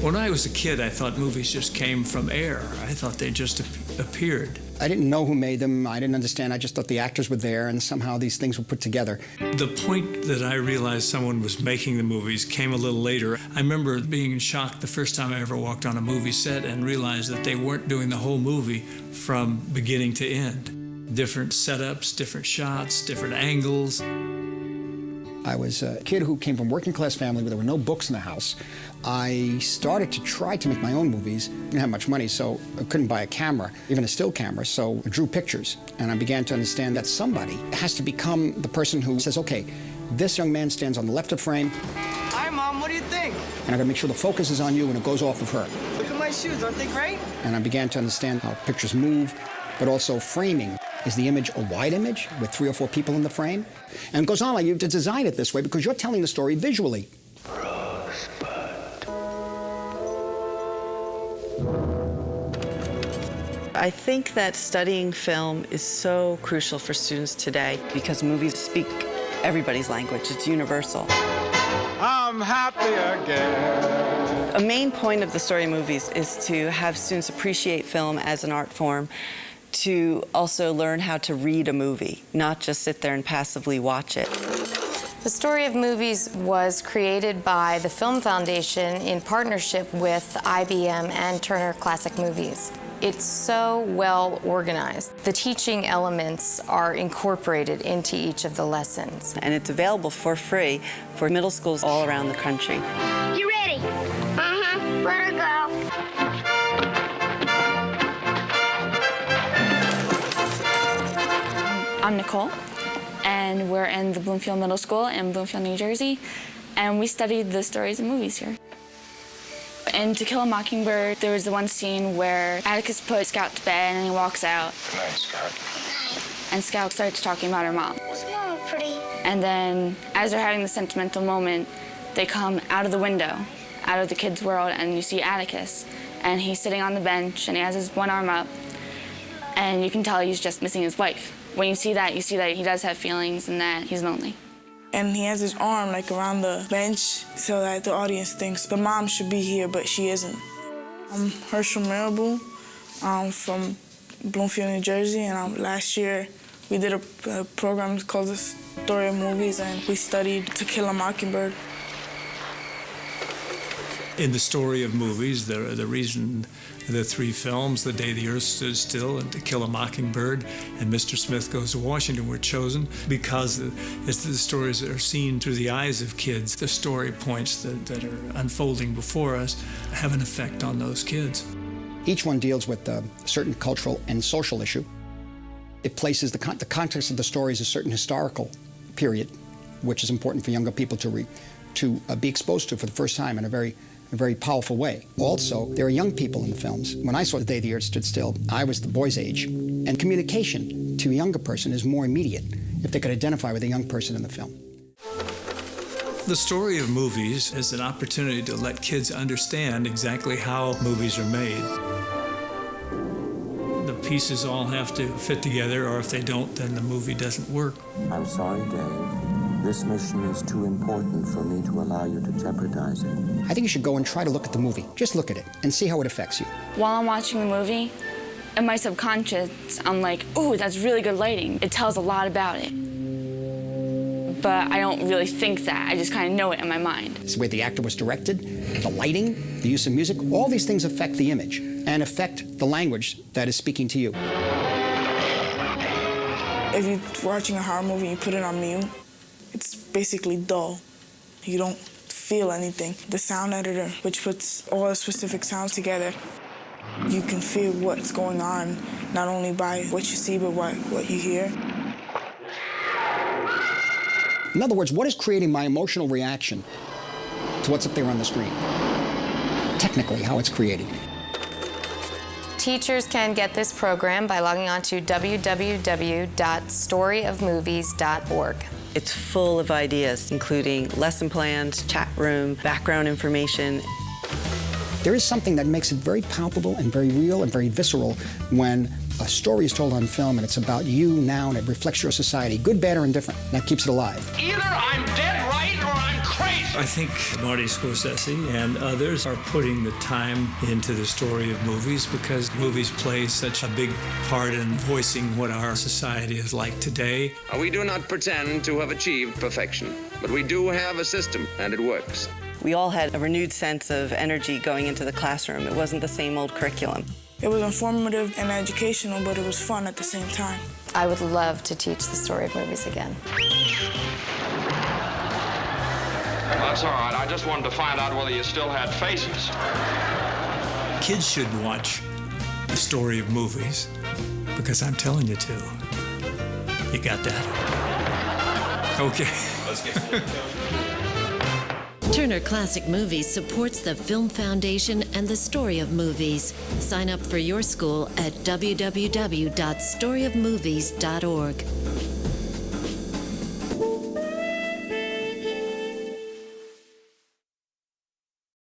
When I was a kid, I thought movies just came from air. I thought they just appeared. I didn't know who made them. I didn't understand. I just thought the actors were there and somehow these things were put together. The point that I realized someone was making the movies came a little later. I remember being shocked the first time I ever walked on a movie set and realized that they weren't doing the whole movie from beginning to end. Different setups, different shots, different angles. I was a kid who came from a working class family where there were no books in the house. I started to try to make my own movies. I didn't have much money, so I couldn't buy a camera, even a still camera, so I drew pictures. And I began to understand that somebody has to become the person who says, okay, this young man stands on the left of frame. Hi, Mom, what do you think? And I gotta make sure the focus is on you and it goes off of her. Look at my shoes, aren't they great? And I began to understand how pictures move, but also framing. Is the image a wide image with 3 or 4 people in the frame? And it goes on like you have to design it this way because you're telling the story visually. I think that studying film is so crucial for students today because movies speak everybody's language. It's universal. I'm happy again. A main point of the story of movies is to have students appreciate film as an art form, to also learn how to read a movie, not just sit there and passively watch it. The Story of Movies was created by the Film Foundation in partnership with IBM and Turner Classic Movies. It's so well organized. The teaching elements are incorporated into each of the lessons. And it's available for free for middle schools all around the country. You ready? Uh-huh. Let her go. I'm Nicole, and we're in the Bloomfield Middle School in Bloomfield, New Jersey, and we studied the stories of movies here. In To Kill a Mockingbird, there was the one scene where Atticus puts Scout to bed and he walks out. Good night, Scout. And Scout starts talking about her mom. Was Mama pretty? And then, as they're having the sentimental moment, they come out of the window, out of the kid's world, and you see Atticus. And he's sitting on the bench, and he has his one arm up, and you can tell he's just missing his wife. When you see that he does have feelings and that he's lonely. And he has his arm like around the bench so that the audience thinks the mom should be here, but she isn't. I'm Herschel Marable. I'm from Bloomfield, New Jersey, and last year we did a program called The Story of Movies, and we studied To Kill a Mockingbird. In The Story of Movies, the reason the 3 films, The Day the Earth Stood Still and To Kill a Mockingbird and Mr. Smith Goes to Washington were chosen because as the stories are seen through the eyes of kids, the story points that are unfolding before us have an effect on those kids. Each one deals with a certain cultural and social issue. It places the context of the story is a certain historical period, which is important for younger people to be exposed to for the first time in a very powerful way. Also, there are young people in the films. When I saw The Day the Earth Stood Still, I was the boy's age. And communication to a younger person is more immediate if they could identify with a young person in the film. The Story of Movies is an opportunity to let kids understand exactly how movies are made. The pieces all have to fit together, or if they don't, then the movie doesn't work. I'm sorry, Dave. This mission is too important for me to allow you to jeopardize it. I think you should go and try to look at the movie. Just look at it and see how it affects you. While I'm watching the movie, in my subconscious, I'm like, ooh, that's really good lighting. It tells a lot about it. But I don't really think that. I just kind of know it in my mind. It's the way the actor was directed, the lighting, the use of music. All these things affect the image and affect the language that is speaking to you. If you're watching a horror movie and you put it on mute, it's basically dull. You don't feel anything. The sound editor, which puts all the specific sounds together, you can feel what's going on, not only by what you see, but what you hear. In other words, what is creating my emotional reaction to what's up there on the screen? Technically, how it's created. Teachers can get this program by logging on to www.storyofmovies.org. It's full of ideas, including lesson plans, chat room, background information. There is something that makes it very palpable and very real and very visceral when a story is told on film and it's about you now and it reflects your society, good, bad, or indifferent. That keeps it alive. Either I'm dead right or I'm crazy. I think Marty Scorsese and others are putting the time into the story of movies because movies play such a big part in voicing what our society is like today. We do not pretend to have achieved perfection, but we do have a system, and it works. We all had a renewed sense of energy going into the classroom. It wasn't the same old curriculum. It was informative and educational, but it was fun at the same time. I would love to teach the story of movies again. That's all right. I just wanted to find out whether you still had faces. Kids should watch the story of movies because I'm telling you to. You got that? Okay. Let's get Turner Classic Movies supports the Film Foundation and the story of movies. Sign up for your school at www.storyofmovies.org.